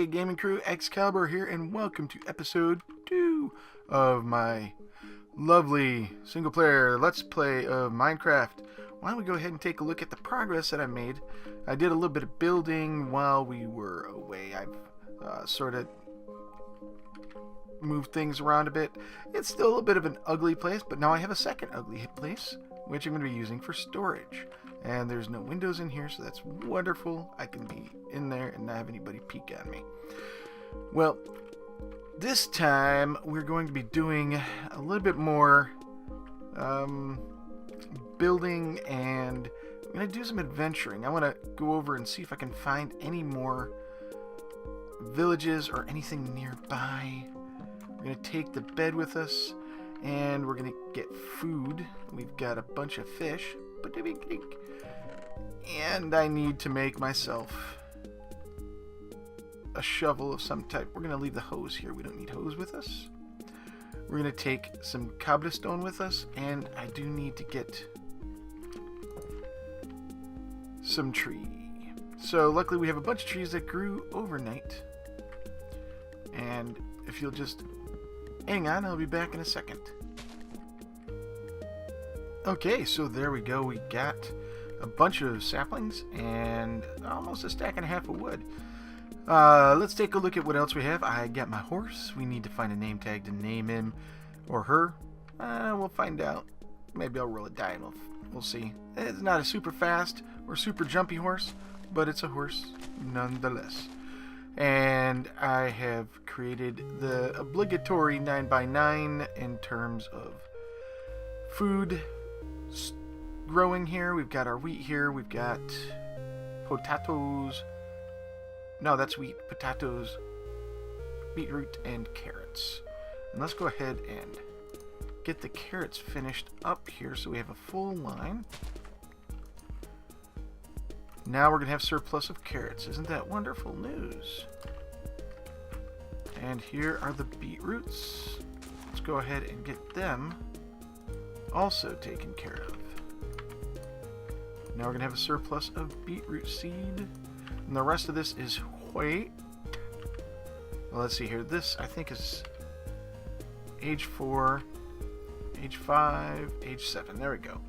Hey gaming crew, Excalibur here, and welcome to episode 2 of my lovely single player Let's Play of Minecraft. Why don't we go ahead and take a look at the progress that I made. I did a little bit of building while we were away. I've sort of moved things around a bit. It's still a little bit of an ugly place, but now I have a second ugly place, which I'm going to be using for storage. And there's no windows in here, so that's wonderful. I can be in there and not have anybody peek on me. Well, this time we're going to be doing a little bit more building, and I'm going to do some adventuring. I want to go over and see if I can find any more villages or anything nearby. We're going to take the bed with us, and we're going to get food. We've got a bunch of fish. And I need to make myself a shovel of some type. We're going to leave the hose here. We don't need hose with us. We're going to take some cobblestone with us, and I do need to get some tree. So luckily we have a bunch of trees that grew overnight. And if you'll just hang on, I'll be back in a second. Okay, so there we go. We got a bunch of saplings and almost a stack and a half of wood. Let's take a look at what else we have. I got my horse. We need to find a name tag to name him or her. We'll find out. Maybe I'll roll a die and we'll see. It's not a super fast or super jumpy horse, but it's a horse nonetheless. And I have created the obligatory 9x9 in terms of food growing here. We've got our wheat here. We've got potatoes. No, that's wheat. Potatoes, beetroot, and carrots. And let's go ahead and get the carrots finished up here so we have a full line. Now we're going to have surplus of carrots. Isn't that wonderful news? And here are the beetroots. Let's go ahead and get them also taken care of. Now we're going to have a surplus of beetroot seed. And the rest of this is wheat. Well, let's see here. This, I think, is age 4, age 5, age 7. There we go.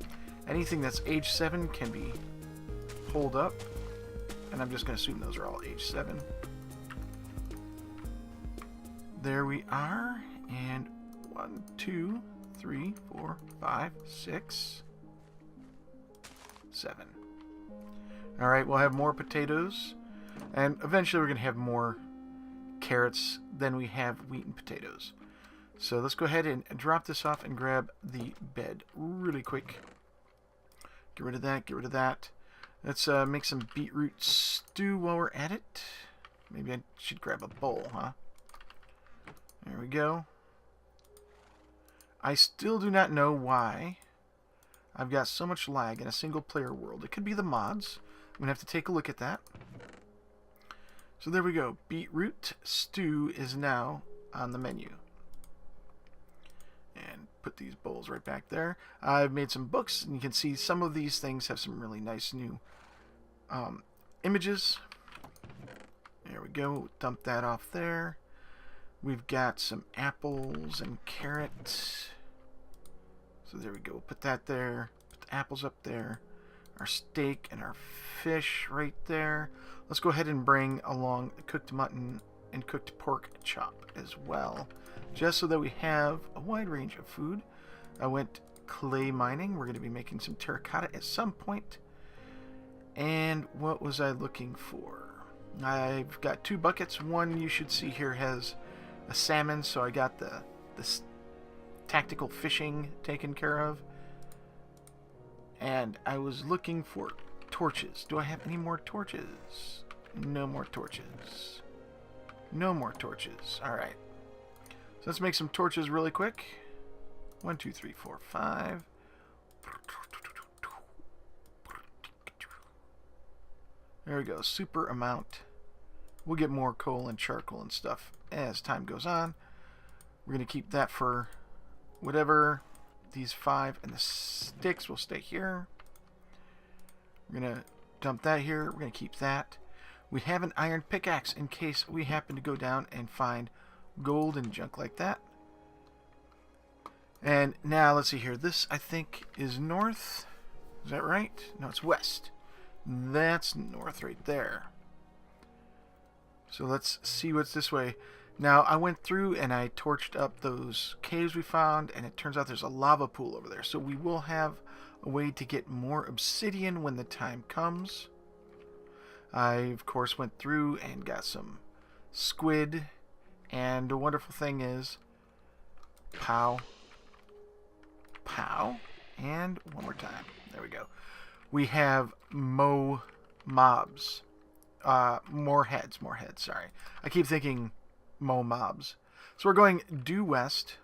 Anything that's age 7 can be pulled up. And I'm just going to assume those are all age 7. There we are. And 1, 2, 3, 4, 5, 6, 7. Alright, we'll have more potatoes. And eventually we're going to have more carrots than we have wheat and potatoes. So let's go ahead and drop this off and grab the bed really quick. Get rid of that, get rid of that. Let's make some beetroot stew while we're at it. Maybe I should grab a bowl, huh? There we go. I still do not know why I've got so much lag in a single player world. It could be the mods. I'm going to have to take a look at that. So there we go. Beetroot stew is now on the menu. And put these bowls right back there. I've made some books, and you can see some of these things have some really nice new images. There we go. Dump that off there. We've got some apples and carrots. So there we go. Put that there. Put the apples up there. Our steak and our fish right there. Let's go ahead and bring along the cooked mutton and cooked pork chop as well, just so that we have a wide range of food. I went clay mining. We're going to be making some terracotta at some point. And what was I looking for? I've got 2 buckets. One you should see here has a salmon, so I got the tactical fishing taken care of. And I was looking for torches. Do I have any more torches? No more torches. No more torches. Alright. So let's make some torches really quick. 1, 2, 3, 4, 5. There we go. Super amount. We'll get more coal and charcoal and stuff as time goes on. We're going to keep that for whatever. These 5 and the sticks will stay here. We're going to dump that here. We're going to keep that. We have an iron pickaxe in case we happen to go down and find gold and junk like that. And now, let's see here. This, I think, is north. Is that right? No, it's west. That's north right there. So let's see what's this way. Now, I went through and I torched up those caves we found, and it turns out there's a lava pool over there. So we will have a way to get more obsidian when the time comes. I, of course, went through and got some squid. And the wonderful thing is, pow, pow, and one more time. There we go. We have more heads, sorry. I keep thinking mobs. So we're going due west,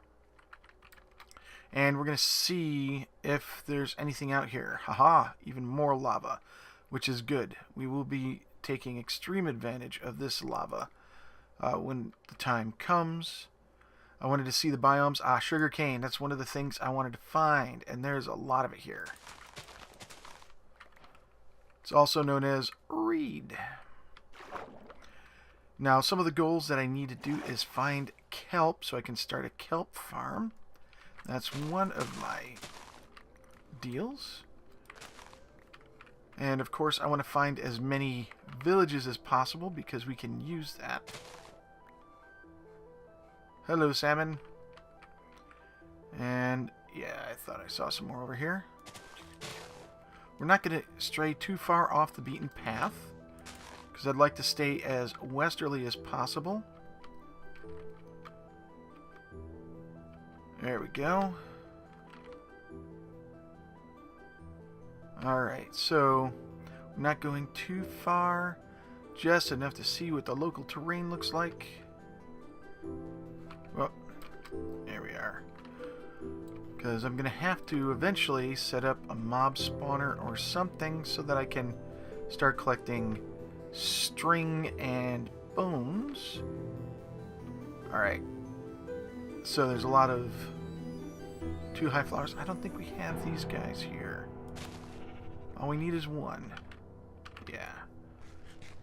and we're going to see if there's anything out here. Haha, even more lava, which is good. We will be taking extreme advantage of this lava when the time comes. I wanted to see the biomes. Sugarcane. That's one of the things I wanted to find, and there's a lot of it here. It's also known as reed. Now, some of the goals that I need to do is find kelp so I can start a kelp farm. That's one of my deals. And, of course, I want to find as many villages as possible because we can use that. Hello, salmon. And, yeah, I thought I saw some more over here. We're not going to stray too far off the beaten path, because I'd like to stay as westerly as possible. There we go. Alright, so we're not going too far, just enough to see what the local terrain looks like. Well, there we are. Because I'm going to have to eventually set up a mob spawner or something so that I can start collecting string and bones. Alright. So there's a lot of 2 high flowers. I don't think we have these guys here. All we need is 1. Yeah.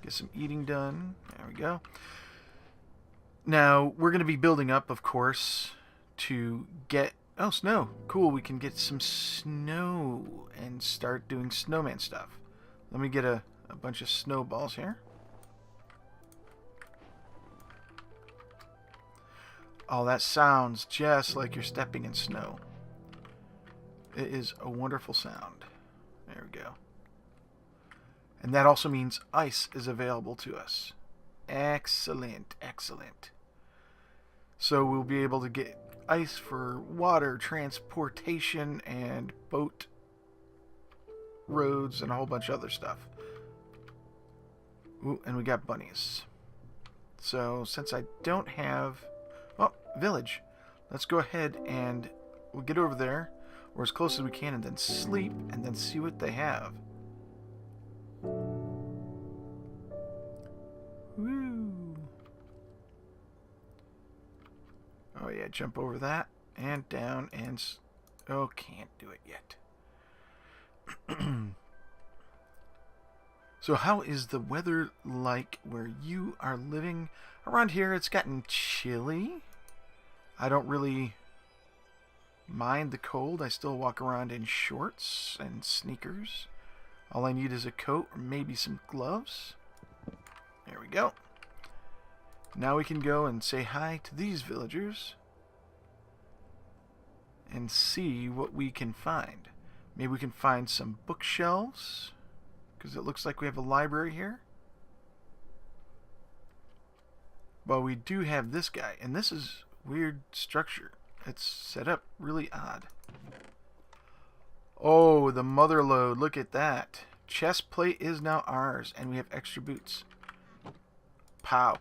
Get some eating done. There we go. Now, we're going to be building up, of course, to get... Oh, snow. Cool, we can get some snow and start doing snowman stuff. Let me get a bunch of snowballs here. Oh, that sounds just like you're stepping in snow. It is a wonderful sound. There we go. And that also means ice is available to us. Excellent, excellent. So we'll be able to get ice for water transportation and boat roads and a whole bunch of other stuff. Ooh, and we got bunnies. So since I don't have... Oh, village. Let's go ahead and we'll get over there, or as close as we can, and then sleep, and then see what they have. Woo! Oh yeah, jump over that, and down, and... Oh, can't do it yet. So how is the weather like where you are living? Around here it's gotten chilly. I don't really mind the cold. I still walk around in shorts and sneakers. All I need is a coat or maybe some gloves. There we go. Now we can go and say hi to these villagers and see what we can find. Maybe we can find some bookshelves, because it looks like we have a library here. Well, we do have this guy, and this is weird structure. It's set up really odd. Oh, the mother lode. Look at that. Chest plate is now ours, and we have extra boots. Pow.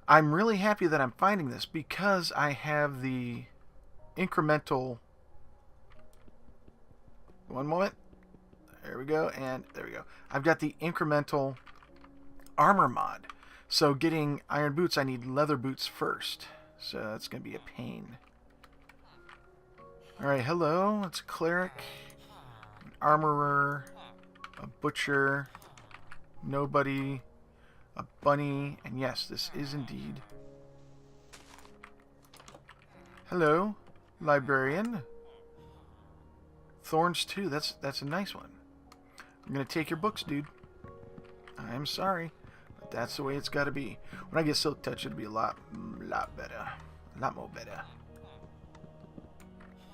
I'm really happy that I'm finding this because I have the incremental... One moment. There we go, and there we go. I've got the incremental armor mod. So getting iron boots, I need leather boots first. So that's going to be a pain. Alright, hello. It's a cleric, an armorer, a butcher, nobody, a bunny, and yes, this is indeed... Hello, librarian. Thorns too, that's a nice one. I'm gonna take your books, dude. I'm sorry, but that's the way it's gotta be. When I get Silk Touch, it'll be a lot better. A lot more better.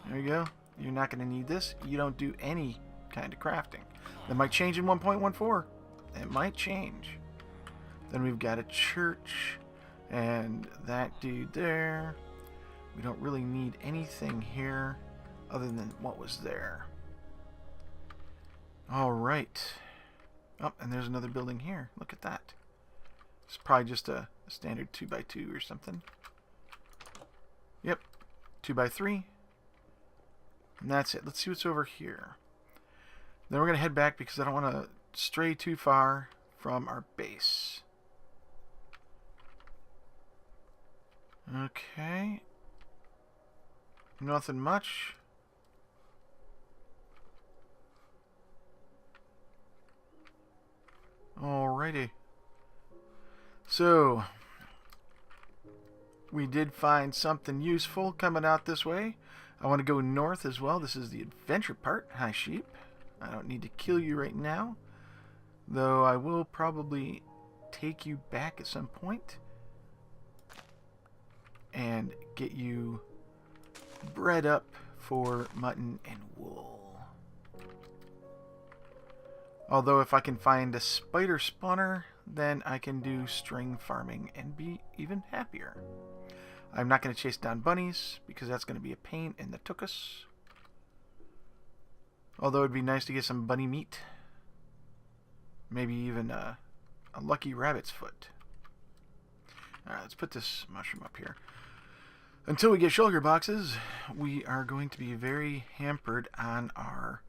There you go. You're not gonna need this. You don't do any kind of crafting. That might change in 1.14. It might change. Then we've got a church, and that dude there. We don't really need anything here other than what was there. Alright. Oh, and there's another building here. Look at that. It's probably just a standard 2x2 or something. Yep. 2x3. And that's it. Let's see what's over here. Then we're going to head back because I don't want to stray too far from our base. Okay. Nothing much. Alrighty. So, we did find something useful coming out this way. I want to go north as well. This is the adventure part. Hi, sheep. I don't need to kill you right now, though I will probably take you back at some point and get you bred up for mutton and wool. Although if I can find a spider spawner, then I can do string farming and be even happier. I'm not going to chase down bunnies because that's going to be a pain in the tuchus. Although it'd be nice to get some bunny meat. Maybe even a lucky rabbit's foot. Alright, let's put this mushroom up here. Until we get shulker boxes, we are going to be very hampered on our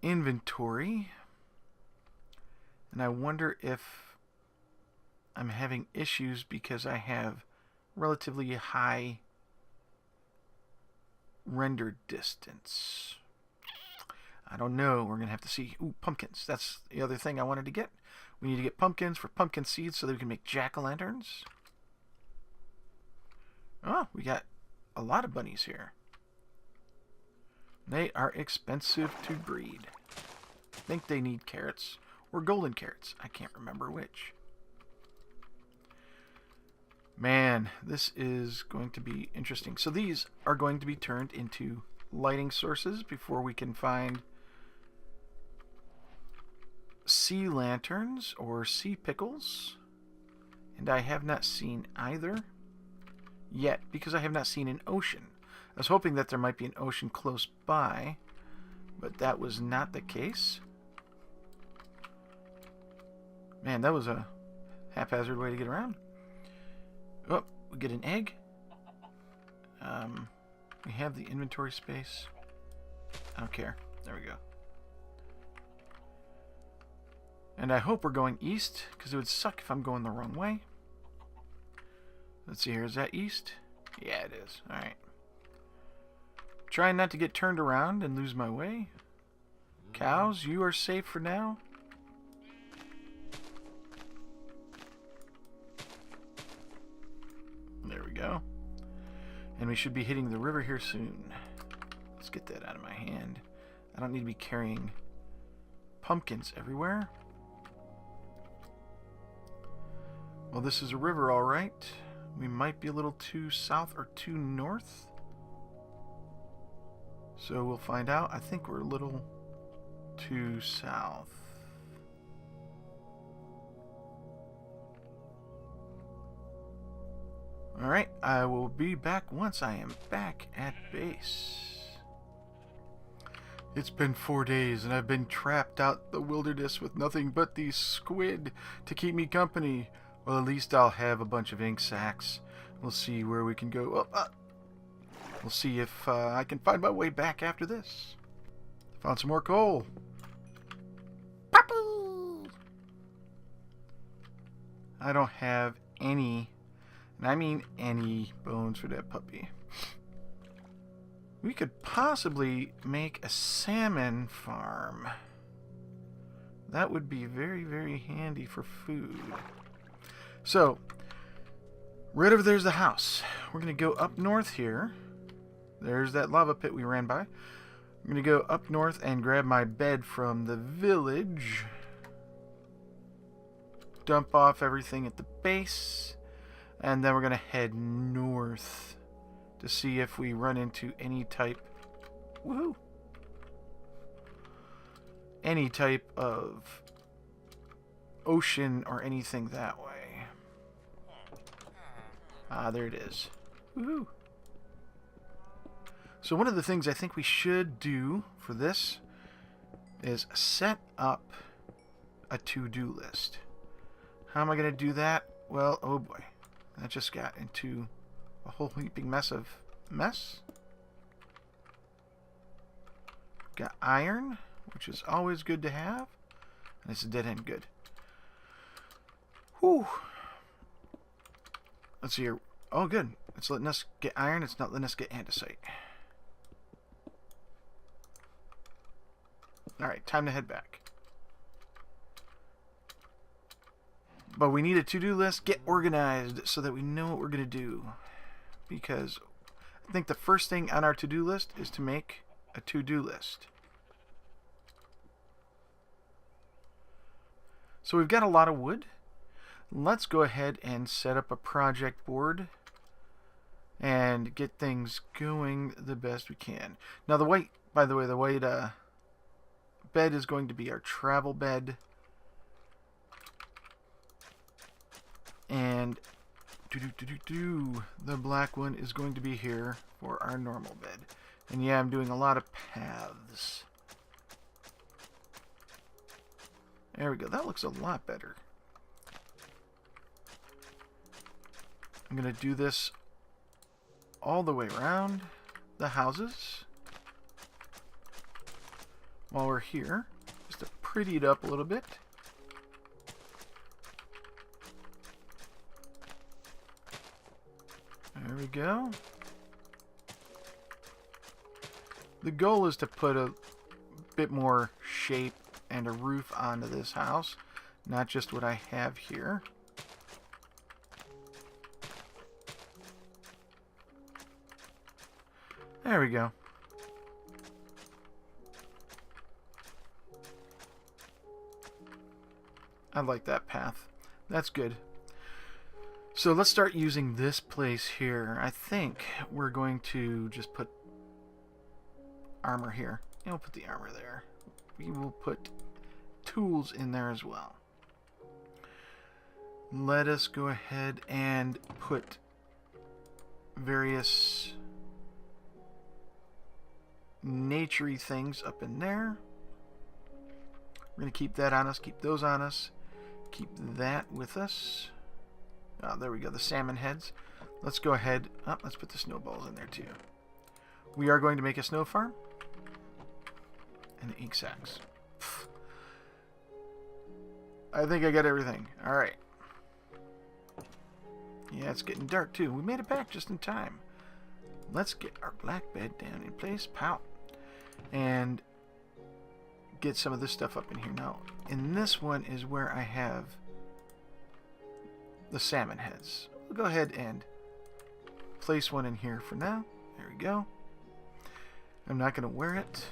inventory. And I wonder if I'm having issues because I have relatively high render distance. I don't know. We're going to have to see. Ooh, pumpkins. That's the other thing I wanted to get. We need to get pumpkins for pumpkin seeds so that we can make jack-o'-lanterns. Oh, we got a lot of bunnies here. They are expensive to breed. I think they need carrots or golden carrots. I can't remember which. Man, this is going to be interesting. So these are going to be turned into lighting sources before we can find sea lanterns or sea pickles. And I have not seen either yet because I have not seen an ocean. I was hoping that there might be an ocean close by, but that was not the case. Man, that was a haphazard way to get around. Oh, we get an egg. We have the inventory space. I don't care. There we go. And I hope we're going east, because it would suck if I'm going the wrong way. Let's see here. Is that east? Yeah, it is. Alright. Trying not to get turned around and lose my way. Cows, you are safe for now. There we go. And we should be hitting the river here soon. Let's get that out of my hand. I don't need to be carrying pumpkins everywhere. Well, this is a river, all right. We might be a little too south or too north. So we'll find out. I think we're a little too south. Alright, I will be back once I am back at base. It's been 4 days and I've been trapped out the wilderness with nothing but these squid to keep me company. Well, at least I'll have a bunch of ink sacs. We'll see where we can go. We'll see if I can find my way back after this. Found some more coal. Papu! I don't have any, and I mean any, bones for that puppy. We could possibly make a salmon farm. That would be very, very handy for food. So, right over there's the house. We're going to go up north here. There's that lava pit we ran by. I'm going to go up north and grab my bed from the village. Dump off everything at the base. And then we're going to head north to see if we run into any type... Woohoo! Any type of ocean or anything that way. Ah, there it is. Woohoo! So one of the things I think we should do for this is set up a to-do list. How am I going to do that? Well, oh boy. I just got into a whole heaping mess of mess. Got iron, which is always good to have. And it's a dead end good. Whew. Let's see here. Oh, good. It's letting us get iron. It's not letting us get andesite. Alright, time to head back. But we need a to-do list. Get organized so that we know what we're going to do. Because I think the first thing on our to-do list is to make a to-do list. So we've got a lot of wood. Let's go ahead and set up a project board and get things going the best we can. Now the white, by the way, the white bed is going to be our travel bed. And the black one is going to be here for our normal bed. And yeah, I'm doing a lot of paths. There we go. That looks a lot better. I'm going to do this all the way around the houses while we're here, just to pretty it up a little bit. There we go. The goal is to put a bit more shape and a roof onto this house, not just what I have here. There we go. I like that path. That's good. So let's start using this place here. I think we're going to just put armor here. And we'll put the armor there. We will put tools in there as well. Let us go ahead and put various naturey things up in there. We're going to keep that on us, keep those on us, keep that with us. Oh, there we go, the salmon heads. Let's go ahead, let's put the snowballs in there too. We are going to make a snow farm and ink sacs. I think I got everything. Alright. Yeah, it's getting dark too. We made it back just in time. Let's get our black bed down in place. Pow. And get some of this stuff up in here. Now, in this one is where I have the salmon heads. We'll go ahead and place one in here for now. There we go. I'm not going to wear it.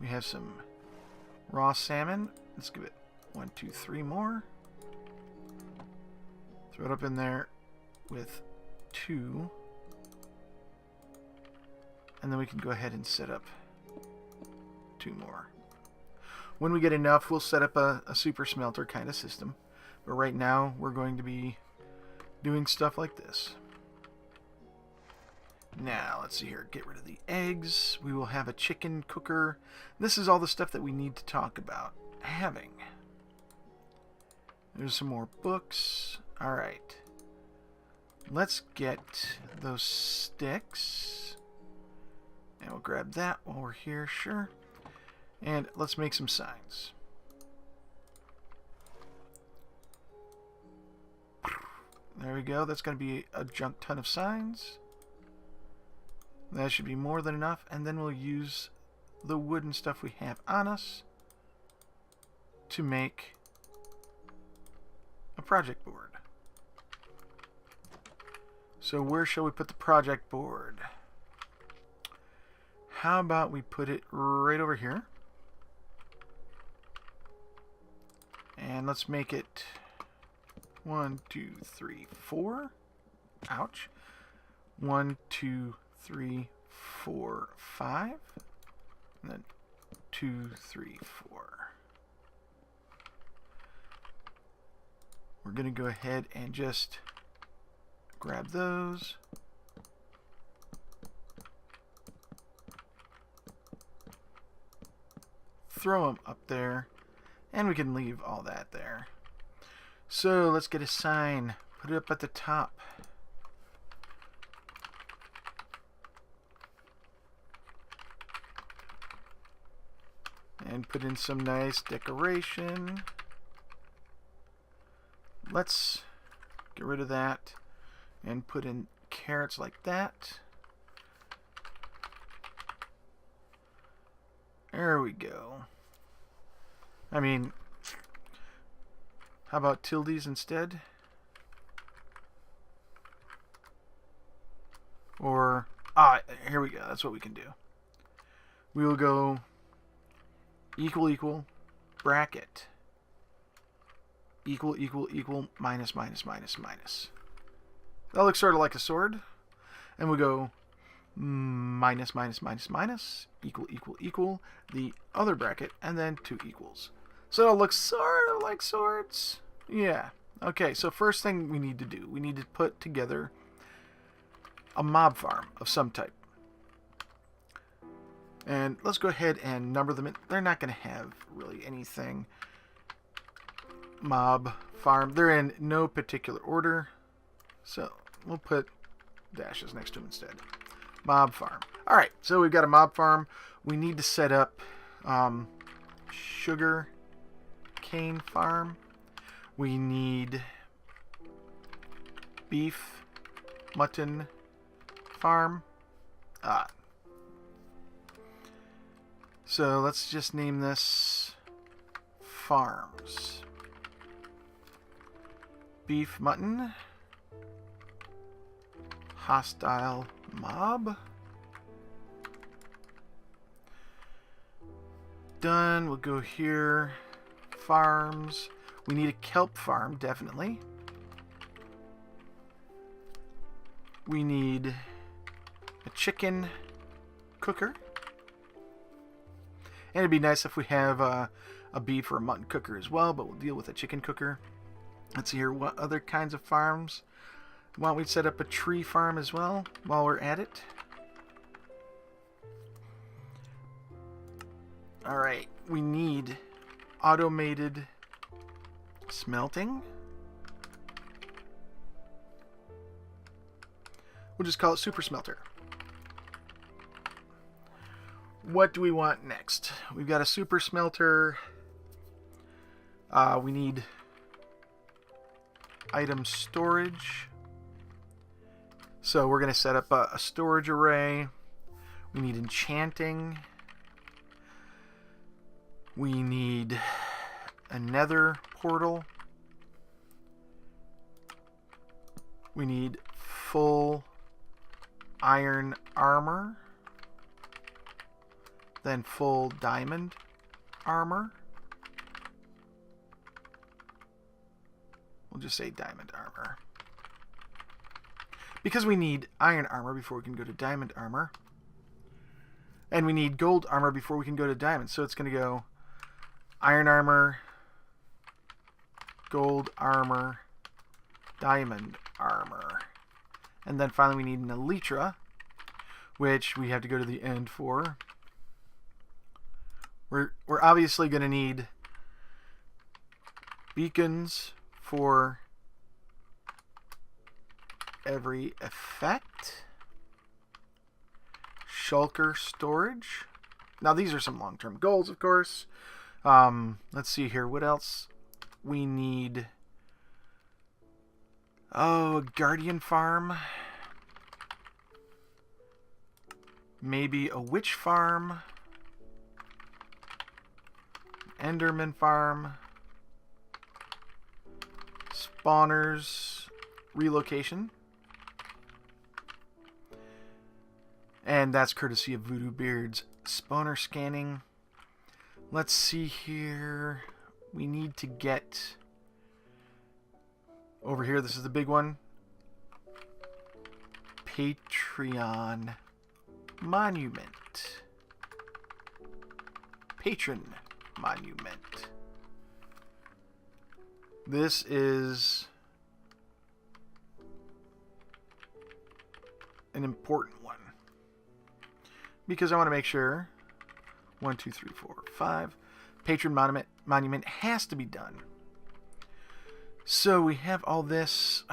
We have some raw salmon. Let's give it 1, 2, 3 more. Throw it up in there with 2. And then we can go ahead and set up 2 more. When we get enough, we'll set up a super smelter kind of system. But right now, we're going to be doing stuff like this. Now, let's see here. Get rid of the eggs. We will have a chicken cooker. This is all the stuff that we need to talk about having. There's some more books. Alright. Let's get those sticks. And we'll grab that while we're here, sure. And let's make some signs. There we go. That's going to be a junk ton of signs. That should be more than enough. And then we'll use the wooden stuff we have on us to make a project board. So where shall we put the project board? How about we put it right over here? And let's make it 1, 2, 3, 4. Ouch. 1, 2, 3, 4, 5. And then 2, 3, 4. We're going to go ahead and just grab those. Throw them up there. And we can leave all that there. So let's get a sign. Put it up at the top. And put in some nice decoration. Let's get rid of that and put in carrots like that. There we go. I mean, how about tildes instead? Or, here we go. That's what we can do. We will go equal, equal, bracket, equal, equal, equal, minus, minus, minus, minus. That looks sort of like a sword. And we'll go minus, minus, minus, minus, equal, equal, equal, the other bracket, and then 2 equals. So it'll look sort of like swords. Yeah. Okay, so first thing we need to do, we need to put together a mob farm of some type. And let's go ahead and number them in. They're not going to have really anything. Mob farm. They're in no particular order. So we'll put dashes next to them instead. Mob farm. Alright, so we've got a mob farm. We need to set up sugar cane farm. We need beef, mutton farm. So let's just name this farms. Beef, mutton, hostile mob. Done. We'll go here. Farms. We need a kelp farm, definitely. We need a chicken cooker. And it'd be nice if we have a beef or a mutton cooker as well, but we'll deal with a chicken cooker. Let's see here, what other kinds of farms? Why don't we set up a tree farm as well while we're at it? Alright, we need automated smelting. We'll just call it super smelter. What do we want next? We've got a super smelter. We need item storage. So we're going to set up a storage array. We need enchanting. We need a nether portal. We need full iron armor. Then full diamond armor. We'll just say diamond armor. Because we need iron armor before we can go to diamond armor. And we need gold armor before we can go to diamond. So it's going to go iron armor, gold armor, diamond armor. And then finally we need an elytra, which we have to go to the end for. We're obviously going to need beacons for every effect. Shulker storage. Now these are some long-term goals, of course. Let's see here. What else? We need a guardian farm. Maybe a witch farm. Enderman farm. Spawners. Relocation. And that's courtesy of Voodoobeard's spawner scanning. Let's see here. We need to get over here. This is the big one. Patreon Monument. Patron Monument. This is an important one because I want to make sure 1, 2, 3, 4, 5 Patron Monument has to be done. So we have all this.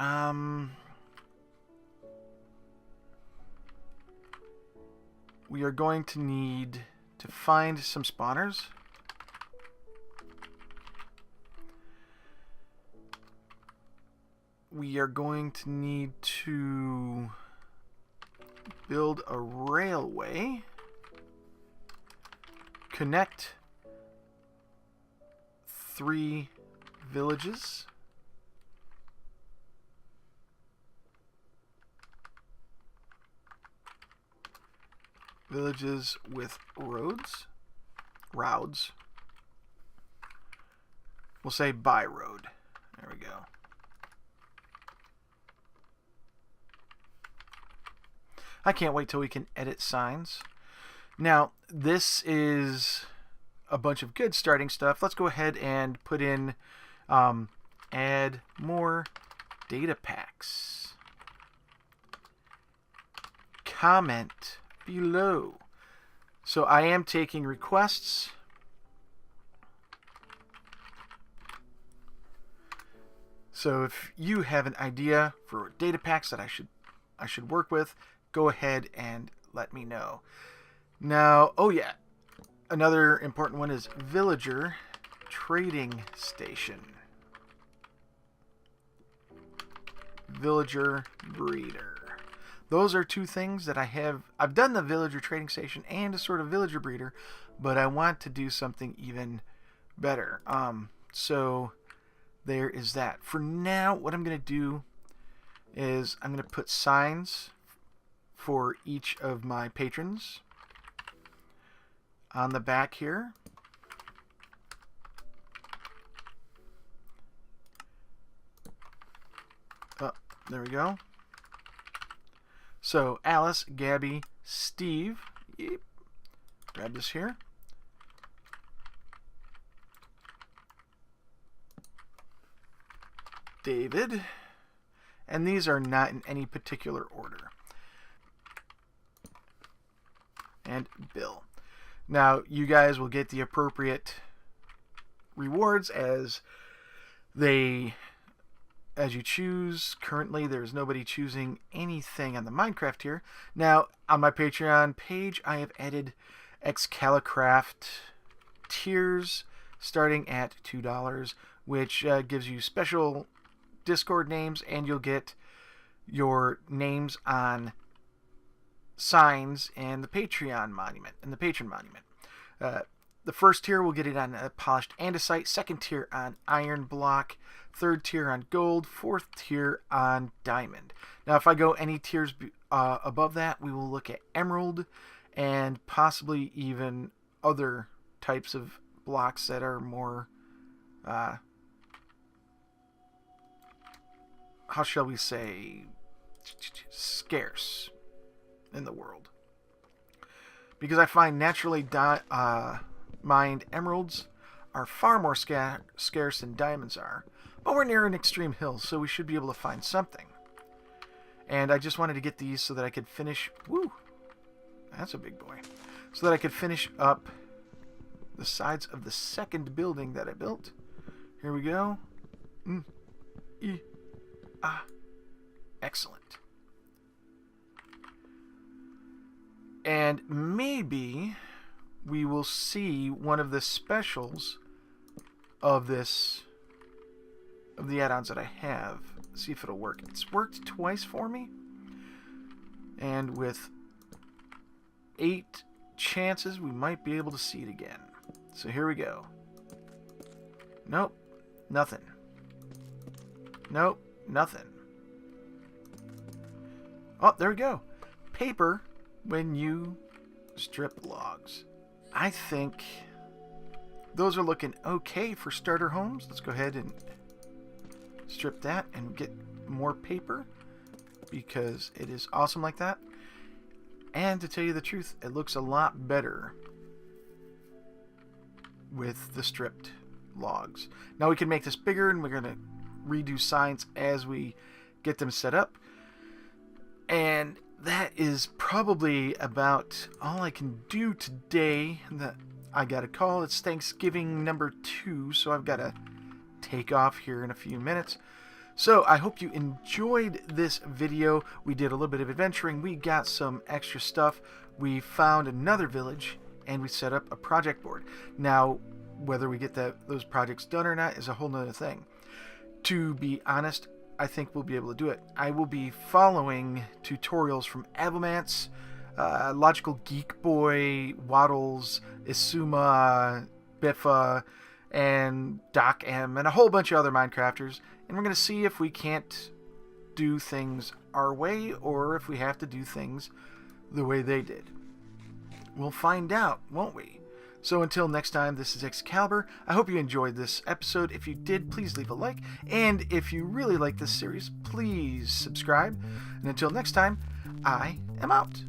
We are going to need to find some spawners. We are going to need to build a railway, connect 3 villages, with roads. We'll say by road. There we go. I can't wait till we can edit signs. Now, this is a bunch of good starting stuff. Let's go ahead and put in add more data packs. Comment below. So I am taking requests. So if you have an idea for data packs that I should work with, go ahead and let me know. Now, oh yeah, another important one is villager trading station. Villager breeder. Those are 2 things that I have. I've done the villager trading station and a sort of villager breeder, but I want to do something even better. So there is that. For now, what I'm going to do is I'm going to put signs for each of my patrons on the back here. Oh, there we go. So Alice, Gabby, Steve. Yep. Grab this here. David. And these are not in any particular order. And Bill. Now, you guys will get the appropriate rewards as you choose. Currently, there's nobody choosing anything on the Minecraft here. Now, on my Patreon page, I have added ExcaliCraft tiers starting at $2, which gives you special Discord names, and you'll get your names on signs and the Patreon monument and the patron monument. The first tier will get it on a polished andesite, second tier on iron block, third tier on gold, fourth tier on diamond. Now, if I go any tiers above that, we will look at emerald and possibly even other types of blocks that are more, how shall we say, scarce in the world. Because I find naturally mined emeralds are far more scarce than diamonds are. But we're near an extreme hill, so we should be able to find something. And I just wanted to get these so that I could finish... Woo! That's a big boy. So that I could finish up the sides of the second building that I built. Here we go. Excellent. And maybe we will see one of the specials of this, of the add-ons that I have. See if it'll work. It's worked twice for me. And with 8 chances, we might be able to see it again. So here we go. Nope. Nothing. Nope. Nothing. Oh, there we go. Paper when you strip logs. I think those are looking okay for starter homes. Let's go ahead and strip that and get more paper because it is awesome like that. And to tell you the truth, it looks a lot better with the stripped logs. Now we can make this bigger, and we're going to redo signs as we get them set up. And that is probably about all I can do today. That I got a call. It's Thanksgiving number 2, so I've got to take off here in a few minutes. So I hope you enjoyed this video. We did a little bit of adventuring. We got some extra stuff. We found another village, and we set up a project board. Now, whether we get those projects done or not is a whole nother thing. To be honest, I think we'll be able to do it. I will be following tutorials from Avomance, Logical Geek Boy, Waddles, Isuma, Biffa, and Doc M, and a whole bunch of other Minecrafters, and we're going to see if we can't do things our way or if we have to do things the way they did. We'll find out, won't we? So until next time, this is Excalibur. I hope you enjoyed this episode. If you did, please leave a like, and if you really like this series, please subscribe. And until next time, I am out.